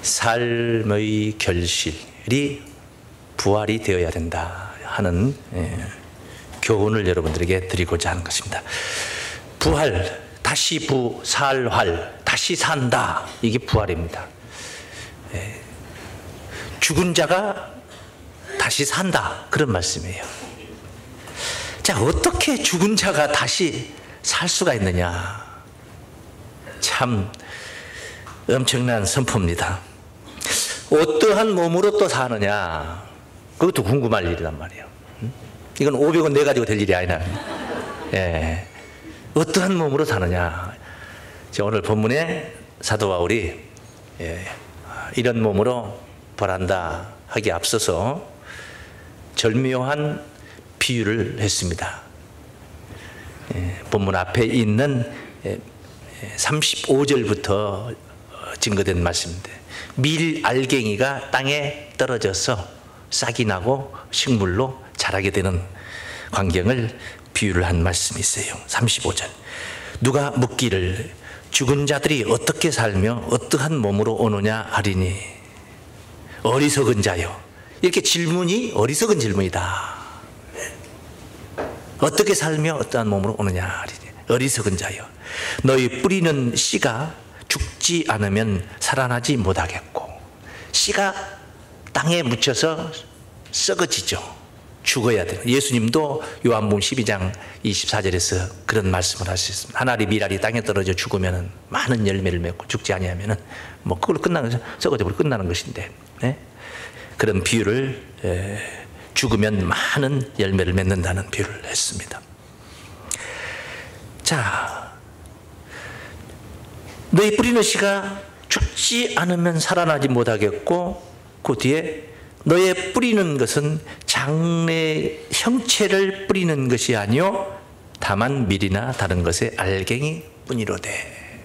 삶의 결실이 부활이 되어야 된다 하는 교훈을 여러분들에게 드리고자 하는 것입니다. 부활, 다시 살활, 다시 산다, 이게 부활입니다. 죽은 자가 다시 산다, 그런 말씀이에요. 자, 어떻게 죽은 자가 다시 살 수가 있느냐? 참 엄청난 선포입니다. 어떠한 몸으로 또 사느냐, 그것도 궁금할 일이란 말이에요. 이건 500원 내가지고 될 일이 아니라, 어떠한 몸으로 사느냐. 오늘 본문에 사도 바울이 이런 몸으로 벌한다 하기에 앞서서 절묘한 비유를 했습니다. 본문 앞에 있는 35절부터 증거된 말씀인데, 밀 알갱이가 땅에 떨어져서 싹이 나고 식물로 자라게 되는 광경을 비유를 한 말씀이 있어요. 35절. 누가 묻기를 죽은 자들이 어떻게 살며 어떠한 몸으로 오느냐 하리니 어리석은 자요. 이렇게 질문이 어리석은 질문이다. 어떻게 살며 어떠한 몸으로 오느냐 하리니 어리석은 자요. 너희 뿌리는 씨가 죽지 않으면 살아나지 못하겠고, 씨가 땅에 묻혀서 썩어지죠. 죽어야 돼요. 예수님도 요한복음 12장 24절에서 그런 말씀을 하셨습니다. 한 알이 밀알이 땅에 떨어져 죽으면 많은 열매를 맺고, 죽지 아니하면 뭐 그걸로 썩어져 끝나는 것인데, 그런 비유를, 죽으면 많은 열매를 맺는다는 비유를 했습니다. 자, 너희 뿌리는 씨가 죽지 않으면 살아나지 못하겠고, 그 뒤에 너의 뿌리는 것은 장래 형체를 뿌리는 것이 아니요 다만 밀이나 다른 것의 알갱이 뿐이로되.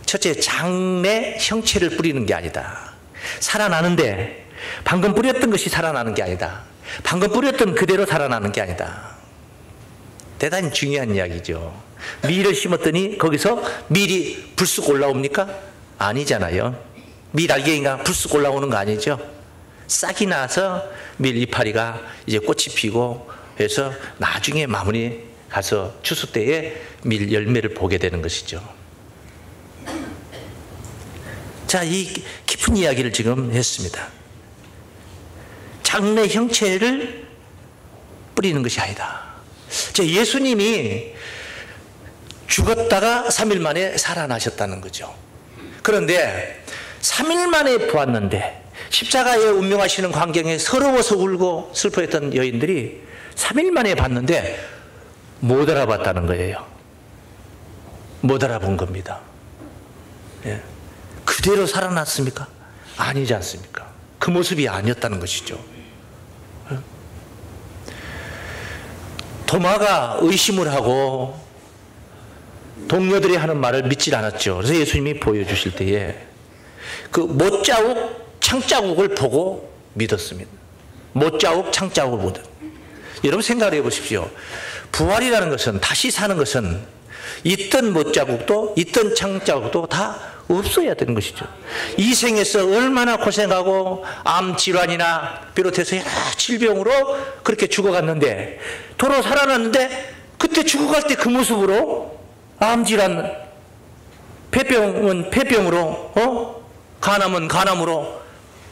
첫째, 장래 형체를 뿌리는 게 아니다. 살아나는데 방금 뿌렸던 것이 살아나는 게 아니다. 방금 뿌렸던 그대로 살아나는 게 아니다. 대단히 중요한 이야기죠. 밀을 심었더니 거기서 밀이 불쑥 올라옵니까? 아니잖아요. 밀 알갱이가 불쑥 올라오는 거 아니죠. 싹이 나서 밀 이파리가 이제 꽃이 피고 해서 나중에 마무리 가서 추수 때에 밀 열매를 보게 되는 것이죠. 자, 이 깊은 이야기를 지금 했습니다. 장래 형체를 뿌리는 것이 아니다. 예수님이 죽었다가 3일 만에 살아나셨다는 거죠. 그런데 3일 만에 보았는데, 십자가에 운명하시는 광경에 서러워서 울고 슬퍼했던 여인들이 3일 만에 봤는데 못 알아봤다는 거예요. 못 알아본 겁니다. 그대로 살아났습니까? 아니지 않습니까? 그 모습이 아니었다는 것이죠. 도마가 의심을 하고 동료들이 하는 말을 믿질 않았죠. 그래서 예수님이 보여주실 때에 그 못자국, 창자국을 보고 믿었습니다. 못자국, 창자국을 보듯. 여러분 생각해 보십시오. 부활이라는 것은, 다시 사는 것은 있던 못자국도 있던 창자국도 다 없어야 되는 것이죠. 이 생에서 얼마나 고생하고 암 질환이나 비롯해서 여러 질병으로 그렇게 죽어갔는데, 도로 살아났는데 그때 죽어갈 때 그 모습으로 암 질환, 폐병은 폐병으로, 간암은 간암으로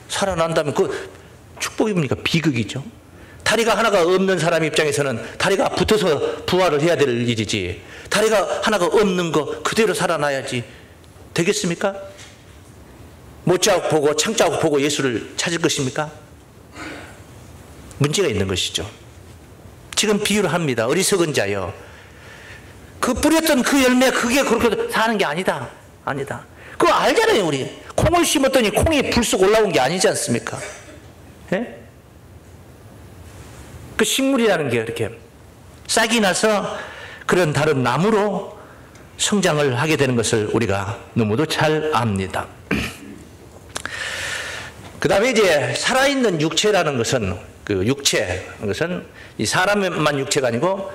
살아난다면 그 축복입니까? 비극이죠. 다리가 하나가 없는 사람 입장에서는 다리가 붙어서 부활을 해야 될 일이지, 다리가 하나가 없는 거 그대로 살아나야지 되겠습니까? 못자국 보고 창자국 보고 예수를 찾을 것입니까? 문제가 있는 것이죠. 지금 비유를 합니다. 어리석은 자여, 그 뿌렸던 그 열매, 그게 그렇게 사는 게 아니다. 아니다. 그거 알잖아요. 우리 콩을 심었더니 콩이 불쑥 올라온 게 아니지 않습니까? 예? 그 식물이라는 게 이렇게 싹이 나서 그런 다른 나무로 성장을 하게 되는 것을 우리가 너무도 잘 압니다. 그 다음에 이제 살아있는 육체라는 것은, 그 육체, 그것은 이 사람만 육체가 아니고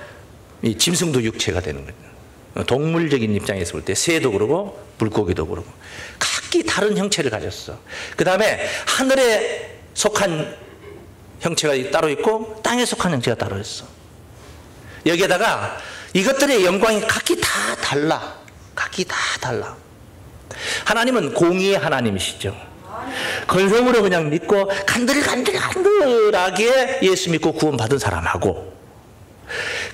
이 짐승도 육체가 되는 거예요. 동물적인 입장에서 볼 때 새도 그러고 물고기도 그러고 각기 다른 형체를 가졌어. 그 다음에 하늘에 속한 형체가 따로 있고 땅에 속한 형체가 따로 있어. 여기에다가 이것들의 영광이 각기 다 달라. 각기 다 달라. 하나님은 공의의 하나님이시죠. 건성으로 그냥 믿고 간들간들하게 예수 믿고 구원받은 사람하고,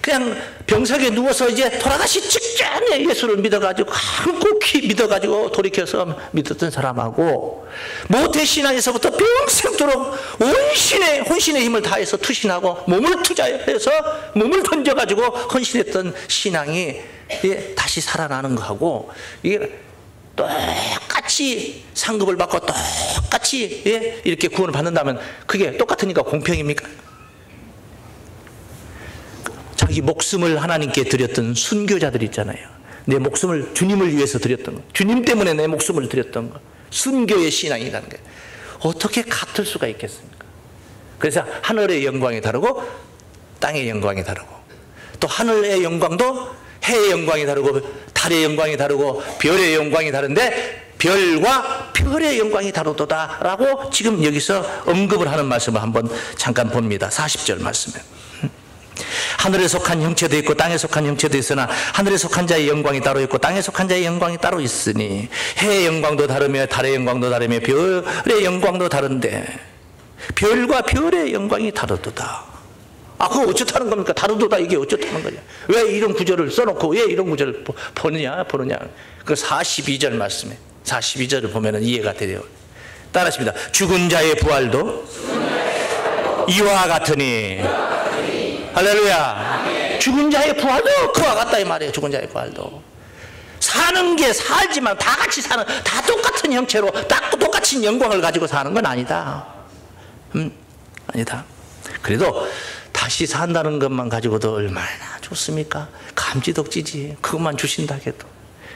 그냥 병석에 누워서 이제 돌아가시 직전에 예수를 믿어가지고 한국히 믿어가지고 돌이켜서 믿었던 사람하고, 모태신앙에서부터 평생도록 혼신의 힘을 다해서 투신하고 몸을 투자해서 몸을 던져가지고 헌신했던 신앙이 다시 살아나는 거하고, 이게 똑같이 상급을 받고 똑같이 이렇게 구원을 받는다면 그게 똑같으니까 공평입니까? 자기 목숨을 하나님께 드렸던 순교자들 있잖아요. 내 목숨을 주님을 위해서 드렸던 거, 주님 때문에 내 목숨을 드렸던 거, 순교의 신앙이라는 게 어떻게 같을 수가 있겠습니까? 그래서 하늘의 영광이 다르고 땅의 영광이 다르고, 또 하늘의 영광도 해의 영광이 다르고 달의 영광이 다르고 별의 영광이 다른데 별과 별의 영광이 다르도다라고 지금 여기서 언급을 하는 말씀을 한번 잠깐 봅니다. 40절 말씀에 하늘에 속한 형체도 있고 땅에 속한 형체도 있으나 하늘에 속한 자의 영광이 따로 있고 땅에 속한 자의 영광이 따로 있으니 해의 영광도 다르며 달의 영광도 다르며 별의 영광도 다른데 별과 별의 영광이 다르도다. 그거 어쩌다는 겁니까? 다르도다 이게 어쩌다는 거냐? 왜 이런 구절을 써놓고 왜 이런 구절을 보느냐? 그 42절 말씀에 42절을 보면 이해가 돼요. 따라하십니다. 죽은 자의 부활도 이와 같으니. 할렐루야. 죽은 자의 부활도 그와 같다 이 말이에요. 죽은 자의 부활도. 사는 게 살지만 다 같이 사는, 다 똑같은 형체로 딱 똑같은 영광을 가지고 사는 건 아니다. 아니다. 그래도 다시 산다는 것만 가지고도 얼마나 좋습니까? 감지덕지지. 그것만 주신다 해도.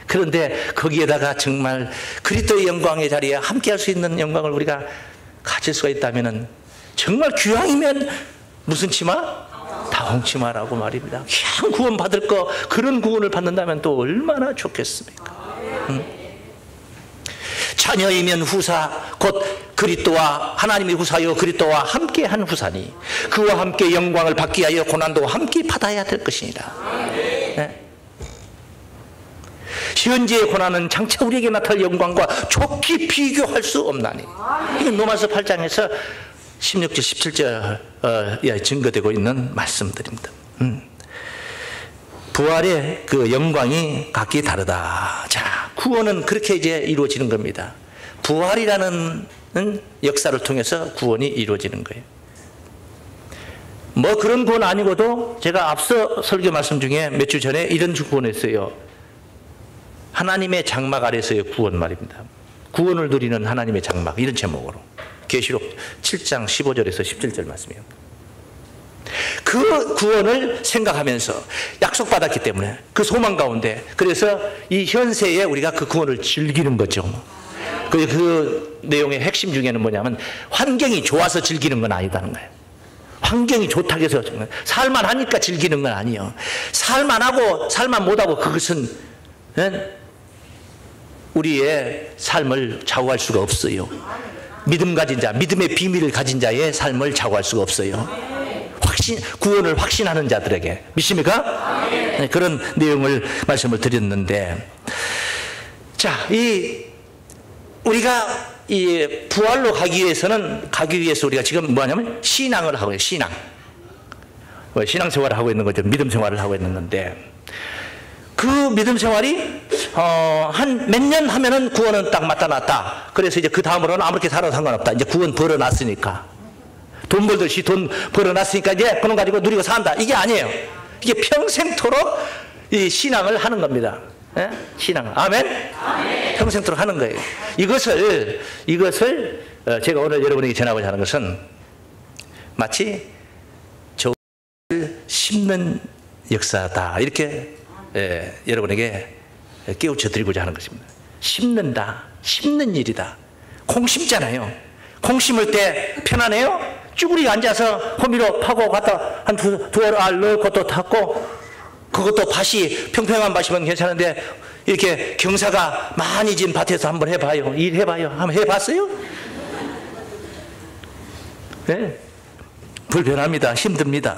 그런데 거기에다가 정말 그리스도의 영광의 자리에 함께 할 수 있는 영광을 우리가 가질 수가 있다면 정말 귀왕이면 무슨 치마? 다홍치마라고 말입니다. 그냥 구원 받을 거, 그런 구원을 받는다면 또 얼마나 좋겠습니까? 자녀이면 후사 곧 그리스도와 하나님의 후사요 그리스도와 함께한 후사니 그와 함께 영광을 받기 위하여 고난도 함께 받아야 될 것이니라. 네. 현재의 고난은 장차 우리에게 나타날 영광과 좋게 비교할 수 없나니. 이건 로마서 8장에서 16절 17절에 증거되고 있는 말씀들입니다. 부활의 그 영광이 각기 다르다. 자, 구원은 그렇게 이제 이루어지는 겁니다. 부활이라는 역사를 통해서 구원이 이루어지는 거예요. 뭐 그런 구원 아니고도 제가 앞서 설교 말씀 중에 몇 주 전에 이런 구원을 했어요. 하나님의 장막 아래서의 구원 말입니다. 구원을 누리는 하나님의 장막, 이런 제목으로 계시록 7장 15절에서 17절 말씀이에요. 그 구원을 생각하면서 약속받았기 때문에 그 소망 가운데, 그래서 이 현세에 우리가 그 구원을 즐기는 거죠. 그 내용의 핵심 중에는 뭐냐면 환경이 좋아서 즐기는 건 아니다는 거예요. 환경이 좋다고 해서 살만 하니까 즐기는 건 아니에요. 살만 하고 살만 못하고 그것은 우리의 삶을 좌우할 수가 없어요. 믿음 가진 자, 믿음의 비밀을 가진 자의 삶을 좌우할 수가 없어요. 구원을 확신하는 자들에게. 믿습니까? 네, 그런 내용을 말씀을 드렸는데, 자, 우리가 이 부활로 가기 위해서 우리가 지금 뭐냐면 신앙을 하고 있어요. 신앙 생활을 하고 있는 거죠. 믿음 생활을 하고 있는 건데, 그 믿음 생활이 한 몇 년 하면은 구원은 딱 나타났다. 그래서 이제 그 다음으로는 아무렇게 살아도 상관없다. 이제 구원 벌어놨으니까, 돈 벌듯이 돈 벌어놨으니까 이제 그런 거 가지고 누리고 산다. 이게 아니에요. 이게 평생토록 이 신앙을 하는 겁니다. 예? 신앙. 아멘? 아멘. 평생토록 하는 거예요. 이것을 제가 오늘 여러분에게 전하고자 하는 것은 마치 저를 심는 역사다. 이렇게 여러분에게 깨우쳐 드리고자 하는 것입니다. 심는다. 심는 일이다. 콩 심잖아요. 콩 심을 때 편안해요? 쭈구리가 앉아서 호미로 파고 갖다 한 두알 넣고 또 탔고, 그것도 밭이 평평한 밭이면 괜찮은데 이렇게 경사가 많이 진 밭에서 한번 해봐요. 일해봐요. 한번 해봤어요? 네? 불편합니다. 힘듭니다.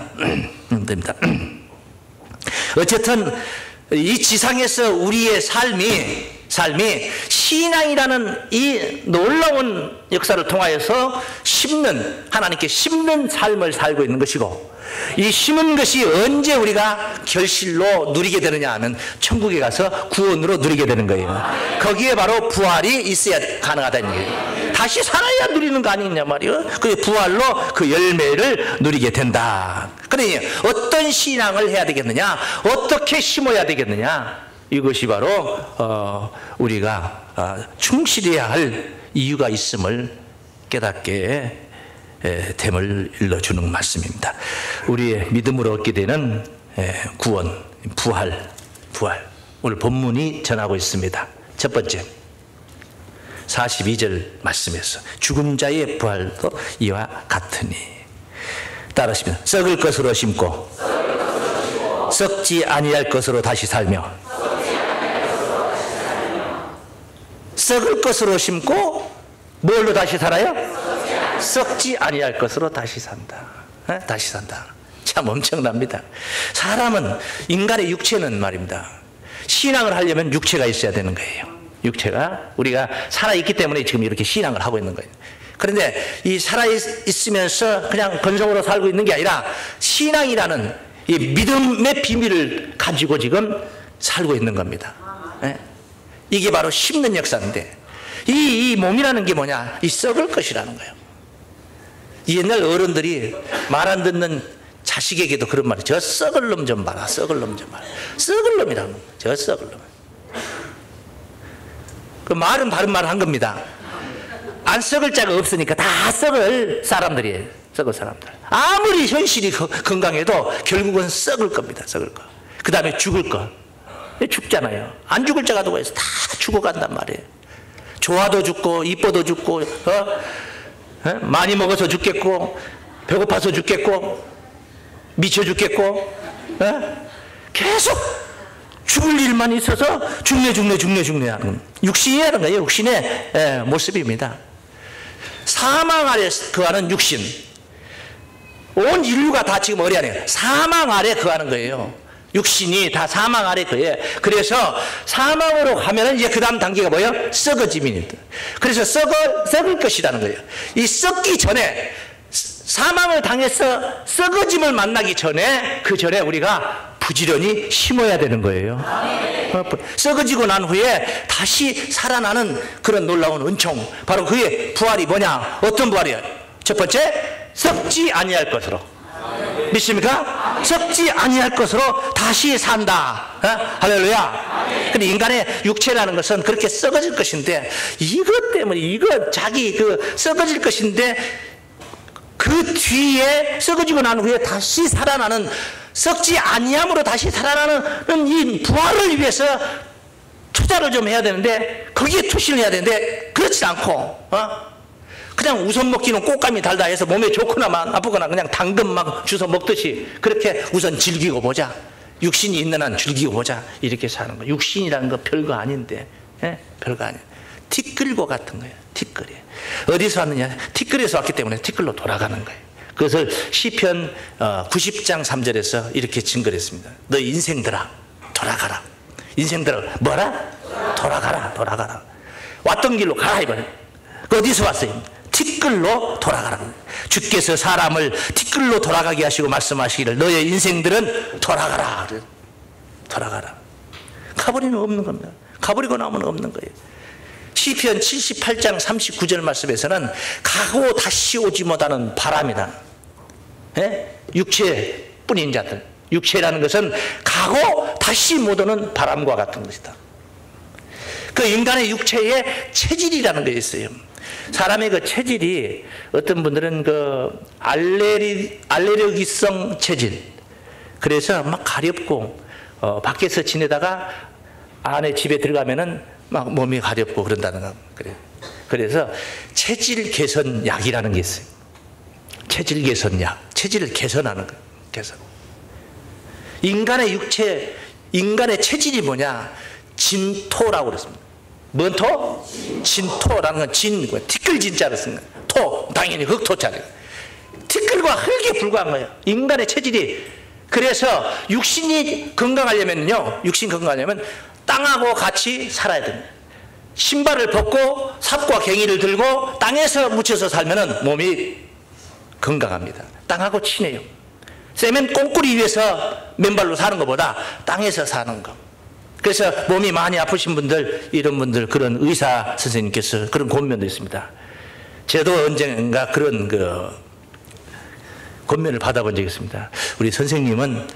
힘듭니다. 어쨌든 이 지상에서 우리의 삶이 신앙이라는 이 놀라운 역사를 통하여서 하나님께 심는 삶을 살고 있는 것이고, 이 심은 것이 언제 우리가 결실로 누리게 되느냐 하면 천국에 가서 구원으로 누리게 되는 거예요. 거기에 바로 부활이 있어야 가능하다는 얘기예요. 다시 살아야 누리는 거 아니냐 말이에요. 그 부활로 그 열매를 누리게 된다. 그러니 어떤 신앙을 해야 되겠느냐, 어떻게 심어야 되겠느냐, 이것이 바로 우리가 충실해야 할 이유가 있음을 깨닫게 됨을 일러주는 말씀입니다. 우리의 믿음으로 얻게 되는 구원, 부활. 오늘 본문이 전하고 있습니다. 첫 번째 42절 말씀에서 죽은 자의 부활도 이와 같으니, 따르시면 썩을 것으로 심고 썩지 아니할 것으로 다시 살며, 썩을 것으로 심고 뭘로 다시 살아요? 썩지 아니할 것으로 다시 산다. 다시 산다. 참 엄청납니다. 사람은, 인간의 육체는 말입니다, 신앙을 하려면 육체가 있어야 되는 거예요. 육체가, 우리가 살아있기 때문에 지금 이렇게 신앙을 하고 있는 거예요. 그런데 이 살아있으면서 그냥 건성으로 살고 있는 게 아니라 신앙이라는 이 믿음의 비밀을 가지고 지금 살고 있는 겁니다. 이게 바로 심는 역사인데, 이 몸이라는 게 뭐냐? 이 썩을 것이라는 거예요. 옛날 어른들이 말 안 듣는 자식에게도 그런 말이, 저 썩을 놈 좀 봐라, 썩을 놈 좀 봐라. 썩을 놈이라는 거예요. 저 썩을 놈. 그 말은 바른 말을 한 겁니다. 안 썩을 자가 없으니까 다 썩을 사람들이에요. 썩을 사람들. 아무리 현실이 건강해도 결국은 썩을 겁니다. 썩을 거. 그 다음에 죽을 거. 죽잖아요. 안 죽을 자가 누가 있어? 다 죽어간단 말이에요. 좋아도 죽고, 이뻐도 죽고, 많이 먹어서 죽겠고, 배고파서 죽겠고, 미쳐 죽겠고, 계속 죽을 일만 있어서 죽네 하는 육신이라는 거예요. 육신의 모습입니다. 사망 아래 거하는 육신. 온 인류가 다 지금 어디 안에 사망 아래 거하는 거예요. 육신이 다 사망 아래 거예요. 그래서 사망으로 가면은 이제 그 다음 단계가 뭐예요? 썩어짐입니다. 그래서 썩을 것이라는 거예요. 이 썩기 전에, 사망을 당해서 썩어짐을 만나기 전에, 그 전에 우리가 부지런히 심어야 되는 거예요. 썩어지고 난 후에 다시 살아나는 그런 놀라운 은총, 바로 그의 부활이 뭐냐? 어떤 부활이에요? 첫 번째, 썩지 아니할 것으로. 믿습니까? 썩지 아니할 것으로 다시 산다. 할렐루야. 근데 인간의 육체라는 것은 그렇게 썩어질 것인데, 이것 때문에, 자기 썩어질 것인데, 그 뒤에 썩어지고 난 후에 다시 살아나는, 썩지 아니함으로 다시 살아나는 이 부활을 위해서 투자를 좀 해야 되는데, 거기에 투신을 해야 되는데, 그렇지 않고, 그냥 우선 먹기는 꽃감이 달다 해서 몸에 좋거나 아프거나 그냥 당근 막 주워 먹듯이 그렇게 우선 즐기고 보자. 육신이 있는 한 즐기고 보자. 이렇게 사는 거. 육신이라는 거 별거 아닌데, 별거 아니에요. 티끌과 같은 거예요. 티끌이. 어디서 왔느냐? 티끌에서 왔기 때문에 티끌로 돌아가는 거예요. 그것을 시편 90장 3절에서 이렇게 증거했습니다. 너 인생들아, 돌아가라. 인생들아, 뭐라? 돌아가라. 왔던 길로 가라 이거예요. 어디서 왔어요? 티끌로 돌아가라. 주께서 사람을 티끌로 돌아가게 하시고 말씀하시기를, 너의 인생들은 돌아가라. 가버리면 없는 겁니다. 가버리고 나면 없는 거예요. 시편 78장 39절 말씀에서는 가고 다시 오지 못하는 바람이다. 육체뿐인 자들. 육체라는 것은 가고 다시 못 오는 바람과 같은 것이다. 그 인간의 육체에 체질이라는 게 있어요. 사람의 그 체질이, 어떤 분들은 그 알레르기성 체질. 그래서 막 가렵고, 밖에서 지내다가 안에 집에 들어가면은 막 몸이 가렵고 그런다는 거. 그래서 체질 개선 약이라는 게 있어요. 체질 개선 약. 체질을 개선하는 거예요. 개선. 인간의 체질이 뭐냐? 진토라고 그랬습니다. 뭔 토? 진토라는 건 티끌 진자를 쓴 거예요. 토, 당연히 흙토자예요. 티끌과 흙에 불과한 거예요. 인간의 체질이. 그래서 육신이 건강하려면요, 땅하고 같이 살아야 됩니다. 신발을 벗고 삽과 갱이를 들고 땅에서 묻혀서 살면은 몸이 건강합니다. 땅하고 친해요. 세면 꽁꾸리 위에서 맨발로 사는 것보다 땅에서 사는 것. 그래서 몸이 많이 아프신 분들, 이런 분들, 그런 의사 선생님께서 그런 권면도 있습니다. 저도 언젠가 그런 권면을 받아본 적이 있습니다. 우리 선생님은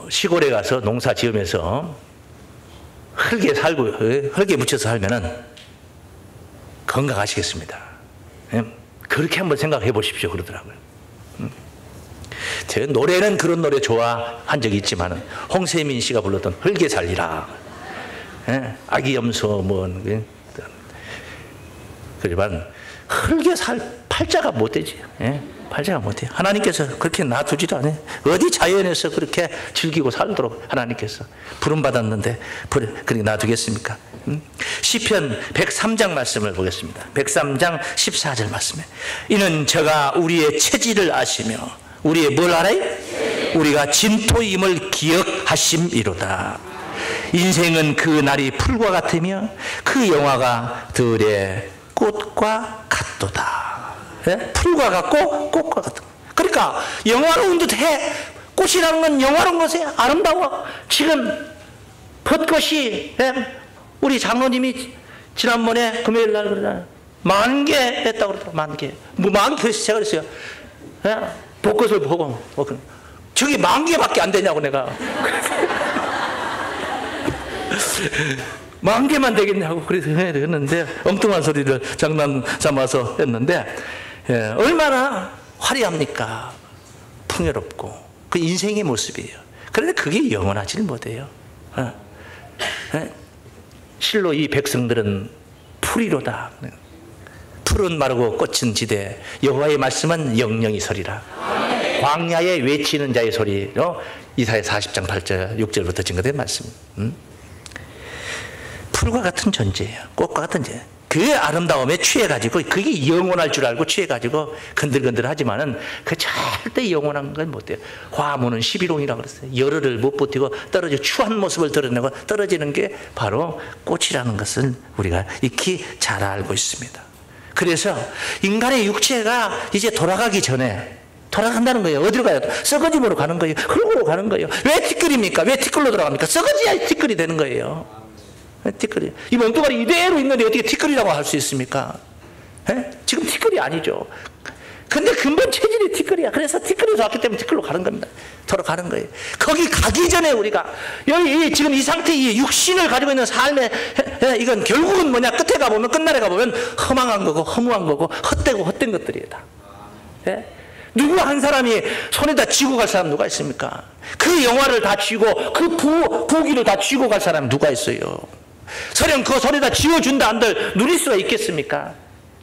시골에 가서 농사 지으면서 흙에 묻혀서 살면은 건강하시겠습니다. 그렇게 한번 생각해 보십시오. 그러더라고요. 제가 노래는 그런 노래 좋아한 적이 있지만은 홍세민 씨가 불렀던 흙에 살리라, 아기 염소 그러지만 흙에 살 팔자가 못 되지. 팔자가 못 돼요. 하나님께서 그렇게 놔두지도 않아요. 어디 자연에서 그렇게 즐기고 살도록 하나님께서 부름 받았는데 그렇게 놔두겠습니까? 시편 103장 말씀을 보겠습니다. 103장 14절 말씀에, 이는 저가 우리의 체질을 아시며 우리의 뭘 알아요? 우리가 진토임을 기억하심이로다. 인생은 그 날이 풀과 같으며 그 영화가 들의 꽃과 같도다. 풀과 같고 꽃과 같은. 그러니까 영화로운 듯해. 꽃이라는 건 영화로운 것이 아름다워. 지금 벚꽃이, 우리 장로님이 지난번에 금요일 날 그러잖아요. 만개 했다고 그러더라고요. 만개. 만개에서 제가 그랬어요. 벚꽃을 보고, 저기 만개밖에 안 되냐고 내가. 만개만 되겠냐고 그래서 했는데, 엉뚱한 소리를 장난 삼아서 했는데, 얼마나 화려합니까? 풍요롭고. 그 인생의 모습이에요. 그런데 그게 영원하지 못해요. 실로 이 백성들은 풀이로다. 풀은 마르고 꽃은 지되 여호와의 말씀은 영영이 서리라. 광야에 외치는 자의 소리로 이사야 40장 8절 6절부터 증거된 말씀. 풀과 같은 존재예요. 꽃과 같은 존재. 그 아름다움에 취해가지고, 그게 영원할 줄 알고 취해가지고 건들건들 하지만은 그 절대 영원한 건 못 돼요. 화무는 11홍이라고 그랬어요. 열흘을 못 버티고 떨어져 추한 모습을 드러내고 떨어지는 게 바로 꽃이라는 것을 우리가 익히 잘 알고 있습니다. 그래서 인간의 육체가 이제 돌아가기 전에 돌아간다는 거예요. 어디로 가요? 썩어짐으로 가는 거예요. 흙으로 가는 거예요. 왜 티끌입니까? 왜 티끌로 돌아갑니까? 썩어져야 티끌이 되는 거예요. 티끌이. 이 멍뚱아리 이대로 있는데 어떻게 티끌이라고 할 수 있습니까? 지금 티끌이 아니죠. 근데 근본 체질이 티끌이야. 그래서 티끌에서 왔기 때문에 티끌로 가는 겁니다. 돌아가는 거예요. 거기 가기 전에 우리가, 여기 지금 이 상태, 이 육신을 가지고 있는 삶의, 이건 결국은 뭐냐? 끝에 가보면, 끝날에 가보면 허망한 거고, 허무한 거고, 헛되고 헛된 것들이에요, 다. 누구 한 사람이 손에다 쥐고 갈 사람 누가 있습니까? 그 영화를 다 쥐고, 그 부귀를 다 쥐고 갈 사람 누가 있어요? 설령 그 손에다 쥐어준다 한들 누릴 수가 있겠습니까?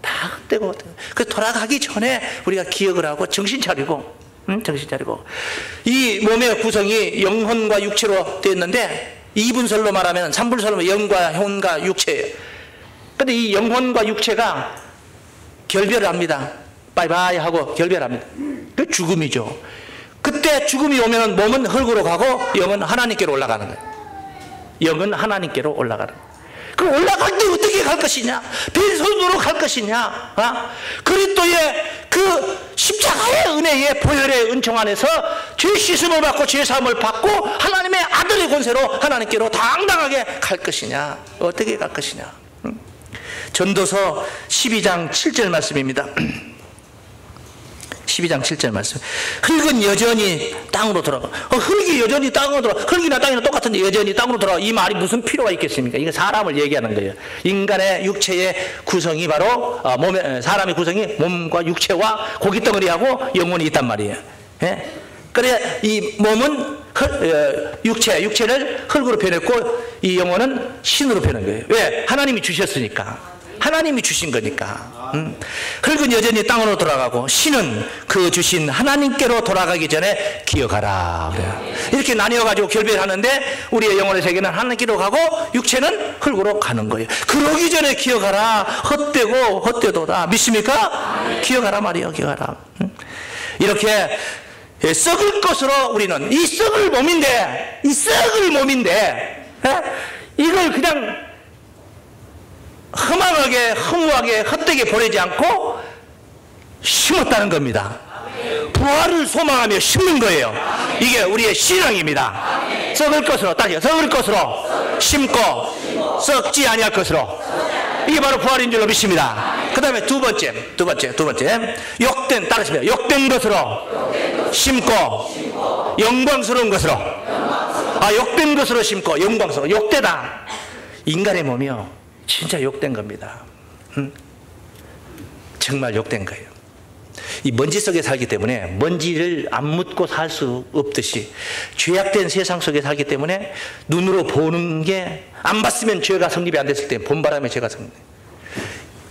다 헛되고. 그 돌아가기 전에 우리가 기억을 하고 정신 차리고, 정신 차리고. 이 몸의 구성이 영혼과 육체로 되어 있는데, 2분설로 말하면, 3분설로 말하면 영과 혼과 육체예요. 근데 이 영혼과 육체가 결별을 합니다. 바이바이 하고 결별합니다. 그 죽음이죠. 그때 죽음이 오면 몸은 흙으로 가고 영은 하나님께로 올라가는 거예요. 영은 하나님께로 올라가는 거예요. 그럼 올라갈 때 어떻게 갈 것이냐? 빈손으로 갈 것이냐? 그리스도의 그 십자가의 은혜의 보혈의 은총 안에서 죄 씻음을 받고 죄 사함을 받고 하나님의 아들의 권세로 하나님께로 당당하게 갈 것이냐? 어떻게 갈 것이냐? 전도서 12장 7절 말씀입니다. 12장 7절 말씀. 흙은 여전히 땅으로 돌아가. 흙이 여전히 땅으로 돌아가. 흙이나 땅이나 똑같은데 여전히 땅으로 돌아가. 이 말이 무슨 필요가 있겠습니까? 이거 사람을 얘기하는 거예요. 인간의 육체의 구성이 바로 사람의 구성이 몸과 육체와 고깃덩어리하고 영혼이 있단 말이에요. 그래 이 몸은 육체를 흙으로 표현했고 이 영혼은 신으로 표현한 거예요. 왜? 하나님이 주셨으니까. 하나님이 주신 거니까. 흙은 여전히 땅으로 돌아가고 신은 그 주신 하나님께로 돌아가기 전에 기억하라. 그래요. 이렇게 나뉘어가지고 결별하는데 우리의 영혼의 세계는 하나님께로 가고 육체는 흙으로 가는 거예요. 그러기 전에 기억하라. 헛되고 헛되도다. 믿습니까? 기억하라 말이에요. 기억하라. 이렇게 썩을 것으로 우리는 이 썩을 몸인데 이걸 그냥 허망하게 허무하게 헛되게 보내지 않고 심었다는 겁니다. 부활을 소망하며 심는 거예요. 이게 우리의 신앙입니다. 썩을 것으로 썩을 것으로 심고 썩지 아니할 것으로, 이게 바로 부활인 줄로 믿습니다. 그 다음에 두 번째 욕된, 따르십니다. 욕된 것으로 심고 영광스러운 것으로. 욕된 것으로 심고 영광스러운. 욕되다. 인간의 몸이요 진짜 욕된 겁니다. 정말 욕된 거예요. 이 먼지 속에 살기 때문에 먼지를 안 묻고 살 수 없듯이 죄악된 세상 속에 살기 때문에 눈으로 보는 게, 안 봤으면 죄가 성립이 안 됐을 때 봄바람에 죄가 성립.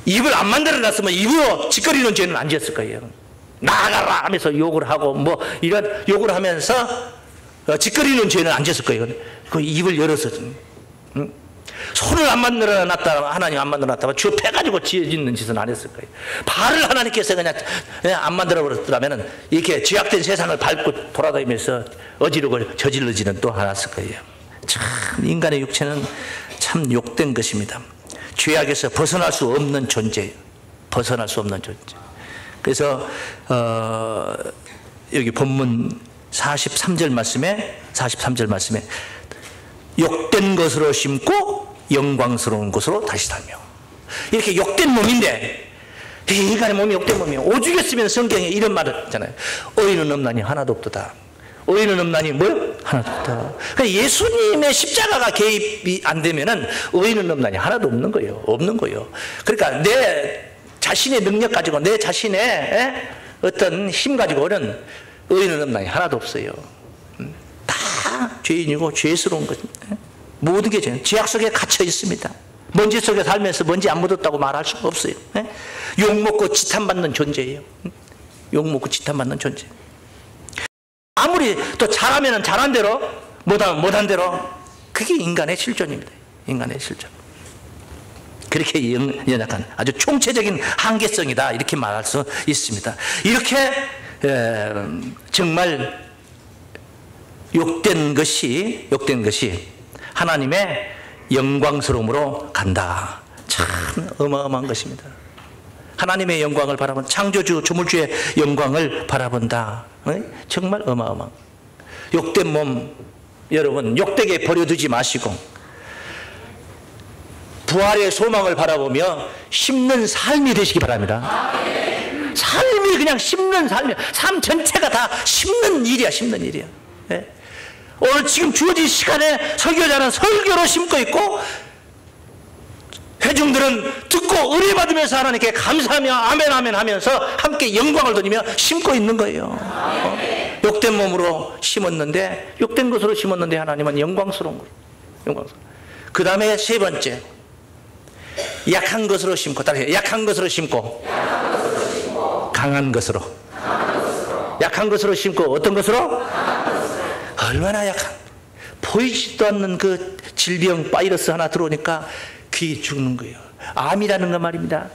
입을 안 만들어놨으면 입으로 짓거리는 죄는 안 지었을 거예요. 나가라 하면서 욕을 하고 뭐 이런 욕을 하면서 짓거리는 죄는 안 지었을 거예요. 그 입을 열어서 손을 안 만들어놨다, 하나님 안 만들어놨다면 주 패가지고 지어짓는 짓은 안 했을 거예요. 발을 하나님께서 그냥 안 만들어버렸다면 이렇게 죄악된 세상을 밟고 돌아다니면서 어지르고 저질러지는 또 않았을 거예요. 참 인간의 육체는 참 욕된 것입니다. 죄악에서 벗어날 수 없는 존재예요. 벗어날 수 없는 존재. 그래서 여기 본문 43절 말씀에 욕된 것으로 심고 영광스러운 것으로 다시 살며. 이렇게 욕된 몸인데, 인간의 몸이 욕된 몸이에요. 오죽했으면 성경에 이런 말을 했잖아요. 의인은 없나니 하나도 없도다. 의인은 없나니 뭐? 하나도 없다. 그러니까 예수님의 십자가가 개입이 안 되면은 의인은 없나니 하나도 없는 거예요. 없는 거예요. 그러니까 내 자신의 능력 가지고, 내 자신의 어떤 힘 가지고는 의인은 없나니 하나도 없어요. 다 죄인이고 죄스러운 거죠. 모든 게 죄악 속에 갇혀 있습니다. 먼지 속에 살면서 먼지 안 묻었다고 말할 수가 없어요. 욕먹고 지탄받는 존재예요. 욕먹고 지탄받는 존재. 아무리 또 잘하면 잘한 대로, 못하면 못한 대로, 그게 인간의 실존입니다. 인간의 실존. 그렇게 연약한 아주 총체적인 한계성이다, 이렇게 말할 수 있습니다. 이렇게 정말 욕된 것이 하나님의 영광스러움으로 간다. 참 어마어마한 것입니다. 하나님의 영광을 바라본, 창조주 조물주의 영광을 바라본다. 정말 어마어마한. 욕된 몸, 여러분 욕되게 버려두지 마시고 부활의 소망을 바라보며 심는 삶이 되시기 바랍니다. 삶이 그냥 심는 삶이야. 삶 전체가 다 심는 일이야. 심는 일이야. 오늘 지금 주어진 시간에 설교자는 설교로 심고 있고, 회중들은 듣고 은혜 받으면서 하나님께 감사하며 아멘 아멘 하면서 함께 영광을 돌리며 심고 있는 거예요. 욕된 몸으로 심었는데, 욕된 것으로 심었는데 하나님은 영광스러운 거예요. 영광스러운. 그 다음에 세 번째, 약한 것으로 심고, 따라해요. 약한 것으로 심고 강한 것으로. 약한 것으로 심고 어떤 것으로? 얼마나 약한, 보이지도 않는 그 질병 바이러스 하나 들어오니까 귀 죽는 거예요. 암이라는 건 말입니다.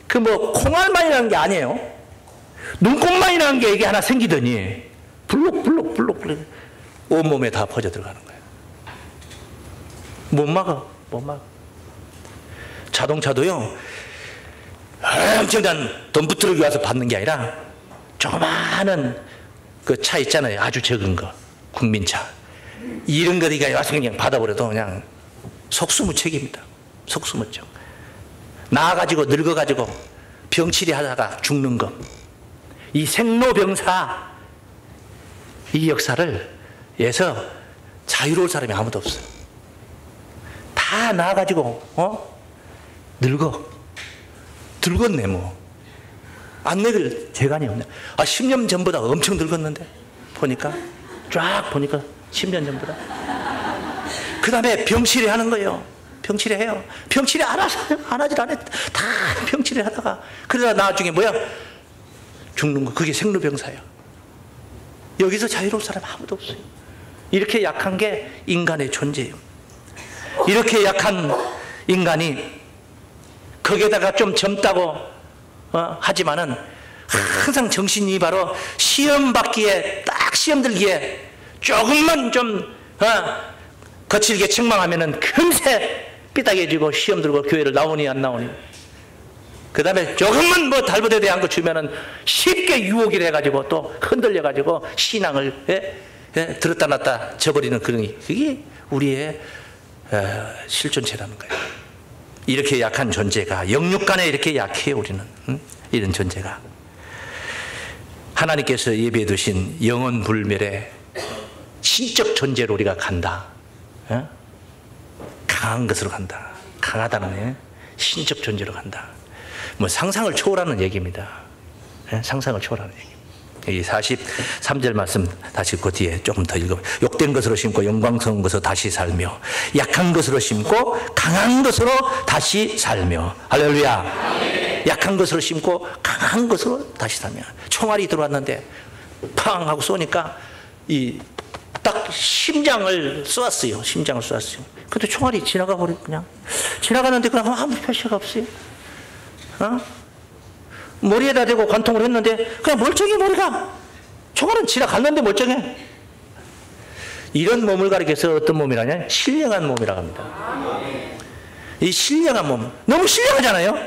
그 뭐 콩알만이라는 게 아니에요. 눈곱만이라는 게 이게 하나 생기더니 블록 온몸에 다 퍼져 들어가는 거예요. 못 막아. 자동차도요, 엄청난 덤프트럭이 와서 받는 게 아니라 조그마한 그 차 있잖아요. 아주 적은 거, 국민차. 이런 거리가 와서 그냥 받아버려도 그냥 속수무책입니다. 속수무책. 나아가지고 늙어가지고 병치리 하다가 죽는 것. 이 생로병사, 이 역사를 에서 자유로울 사람이 아무도 없어요. 다 나아가지고 늙었네 뭐. 안 늙을 재간이 없네. 10년 전보다 엄청 늙었는데 보니까 10년 전보다. 그 다음에 병치레 하는 거예요. 병치레해요. 병치레 안 하질 않았. 다 병치레 하다가 그러다 나중에 뭐야? 죽는 거. 그게 생로병사예요. 여기서 자유로울 사람 아무도 없어요. 이렇게 약한 게 인간의 존재예요. 이렇게 약한 인간이 거기에다가 좀 젊다고 하지만은 항상 정신이 바로 시험 받기에, 딱 시험 들기에 조금만 좀 거칠게 책망하면은 금세 삐딱해지고 시험 들고 교회를 나오니 안 나오니. 그 다음에 조금만 뭐 달보대에 대한 거 주면은 쉽게 유혹이 돼가지고 또 흔들려가지고 신앙을 들었다 놨다 져버리는 그런 게, 그게 우리의 실존체라는 거예요. 이렇게 약한 존재가, 영육간에 이렇게 약해요, 우리는. 이런 존재가. 하나님께서 예비해 두신 영원 불멸의 신적 존재로 우리가 간다. 강한 것으로 간다. 강하다는 신적 존재로 간다. 뭐 상상을 초월하는 얘기입니다. 상상을 초월하는 얘기. 이 43절 말씀 다시 그 뒤에 조금 더 읽어. 욕된 것으로 심고 영광스러운 것으로 다시 살며, 약한 것으로 심고 강한 것으로 다시 살며. 할렐루야. 약한 것으로 심고 강한 것으로 다시 살며. 총알이 들어왔는데 팡 하고 쏘니까 이 딱 심장을 쏘았어요. 심장을 쏘았어요. 근데 총알이 지나가 버리고 그냥 지나가는데 그냥 아무 표시가 없어요. 머리에다 대고 관통을 했는데 그냥 멀쩡해. 머리가 총알은 지나갔는데 멀쩡해. 이런 몸을 가리켜서 어떤 몸이라냐? 신령한 몸이라고 합니다. 이 신령한 몸, 너무 신령하잖아요.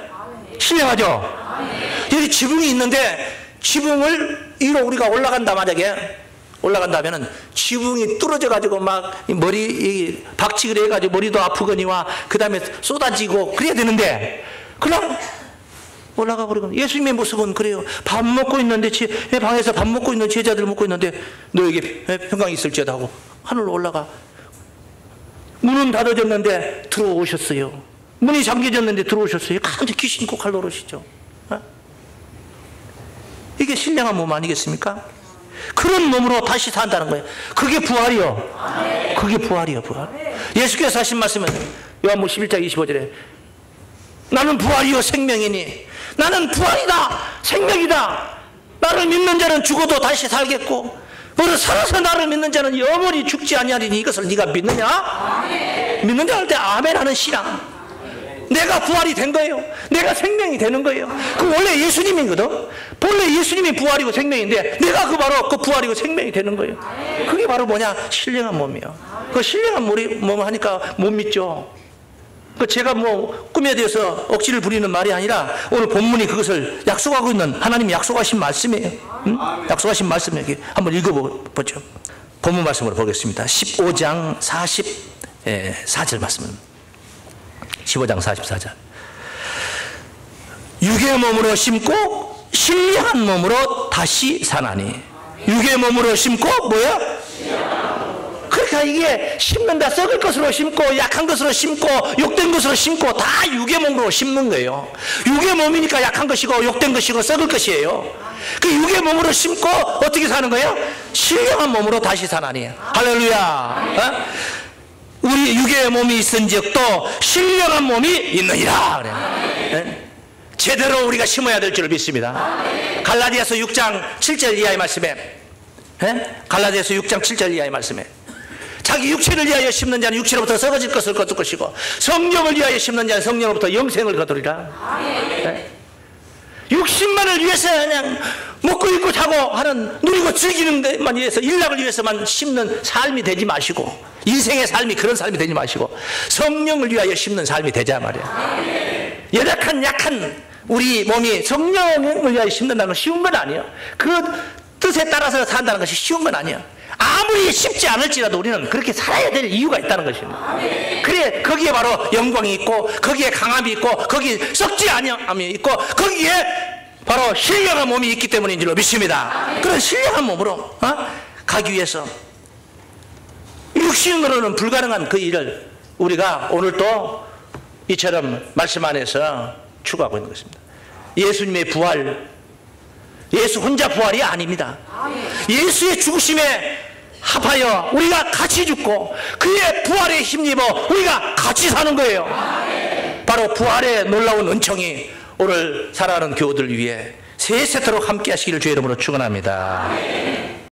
신령하죠. 여기 지붕이 있는데 지붕을 위로 우리가 올라간다, 만약에 올라간다면은 지붕이 뚫어져 가지고 막 머리 박치기를 해가지고 머리도 아프거니와 그 다음에 쏟아지고 그래야 되는데 그냥 올라가 버리고. 예수님의 모습은 그래요. 밥 먹고 있는데, 방에서 밥 먹고 있는 제자들 먹고 있는데 너에게 평강이 있을지어다 하고 하늘로 올라가. 문은 닫아졌는데 들어오셨어요. 문이 잠겨졌는데 들어오셨어요. 간지 귀신 꼭 칼 노릇이죠. 이게 신령한 몸 아니겠습니까? 그런 몸으로 다시 산다는 거예요. 그게 부활이요. 그게 부활이요, 부활. 예수께서 하신 말씀은 요한복음 11장 25절에 나는 부활이요 생명이니, 나는 부활이다, 생명이다. 나를 믿는 자는 죽어도 다시 살겠고, 너를 살아서 나를 믿는 자는 영원히 죽지 아니하리니 이것을 네가 믿느냐? 아멘. 믿는 자 할 때 아멘 하는 신앙. 내가 부활이 된 거예요. 내가 생명이 되는 거예요. 그 원래 예수님이거든. 본래 예수님이 부활이고 생명인데 내가 바로 그 부활이고 생명이 되는 거예요. 그게 바로 뭐냐? 신령한 몸이요. 그 신령한 몸 하니까 못 믿죠. 그 제가 뭐 꿈에 대해서 억지를 부리는 말이 아니라 오늘 본문이 그것을 약속하고 있는, 하나님이 약속하신 말씀이에요. 약속하신 말씀, 여기 한번 읽어보죠. 본문 말씀으로 보겠습니다. 15장 44절 말씀은 15장 44절. 육의 몸으로 심고 신령한 몸으로 다시 사나니. 육의 몸으로 심고 뭐야? 그러니까 이게 심는다. 썩을 것으로 심고 약한 것으로 심고 욕된 것으로 심고 다 육의 몸으로 심는 거예요. 육의 몸이니까 약한 것이고 욕된 것이고 썩을 것이에요. 그 육의 몸으로 심고 어떻게 사는 거예요? 신령한 몸으로 다시 사나니. 할렐루야. 우리 육의 몸이 있은즉 또 신령한 몸이 있느니라. 그래. 제대로 우리가 심어야 될 줄을 믿습니다. 갈라디아서 6장 7절 이하의 말씀에, 갈라디아서 6장 7절 이하의 말씀에 자기 육체를 위하여 심는 자는 육체로부터 썩어질 것을 거둘 것이고 성령을 위하여 심는 자는 성령으로부터 영생을 거두리라. 육신만을 위해서 그냥 먹고 입고 자고 하는, 누리고 즐기는 것만 위해서, 일락을 위해서만 심는 삶이 되지 마시고, 인생의 삶이 그런 삶이 되지 마시고 성령을 위하여 심는 삶이 되자 말이야. 연약한 약한 우리 몸이 성령을 위하여 심는다는 건 쉬운 건 아니에요. 그 뜻에 따라서 산다는 것이 쉬운 건 아니에요. 아무리 쉽지 않을지라도 우리는 그렇게 살아야 될 이유가 있다는 것입니다. 그래, 거기에 바로 영광이 있고 거기에 강함이 있고 거기에 썩지 아니함이 있고 거기에 바로 신령한 몸이 있기 때문인 줄로 믿습니다. 그런 신령한 몸으로 가기 위해서 육신으로는 불가능한 그 일을 우리가 오늘도 이처럼 말씀 안에서 추구하고 있는 것입니다. 예수님의 부활, 예수 혼자 부활이 아닙니다. 예수의 죽으심에 합하여 우리가 같이 죽고 그의 부활에 힘입어 우리가 같이 사는 거예요. 바로 부활의 놀라운 은총이 오늘 살아가는 교우들 위해 세세토록 함께 하시기를 주의 이름으로 축원합니다.